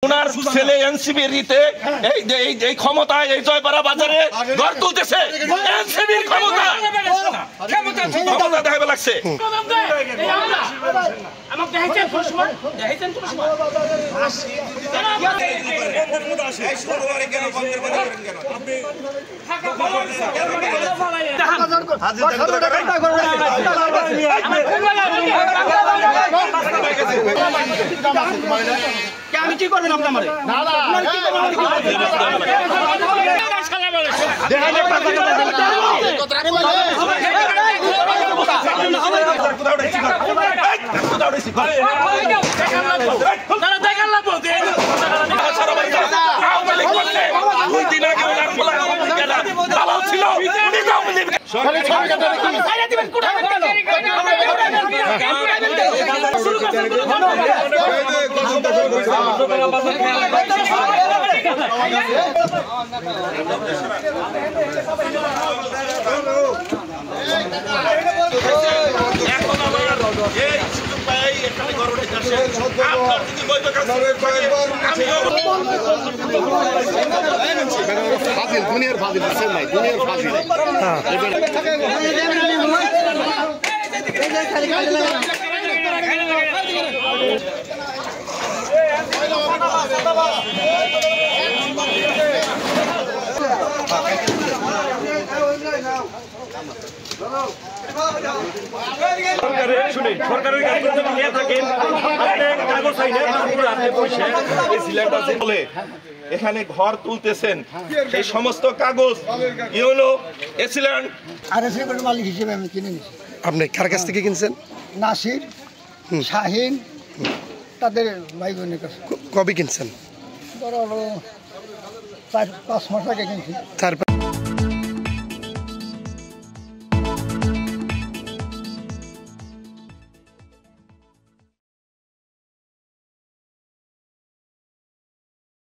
ওনার ছেলে এনসিবিতে এই ক্ষমতায় এই জয়পাড়া বাজারে ঘর তুলতেছে এনসিবির ক্ষমতা দেখাবে লাগছে। আমি কি করবেন আপনার না দুনিয়ার ফাজিল নাই দুনিয়ার ফাজিল এখানে ঘর তুলতেছেন সেই সমস্ত কাগজ ইউনো এসিল্যান্ড মালিক হিসেবে আমি কিনে নিচ্ছি। আপনি কার কাছ থেকে কিনছেন? নাসির, শাহিন, তাদের ভাই বোনের কাছে। কবে কিনছেন? ধরো 4-5 মাস আগে কিনছি।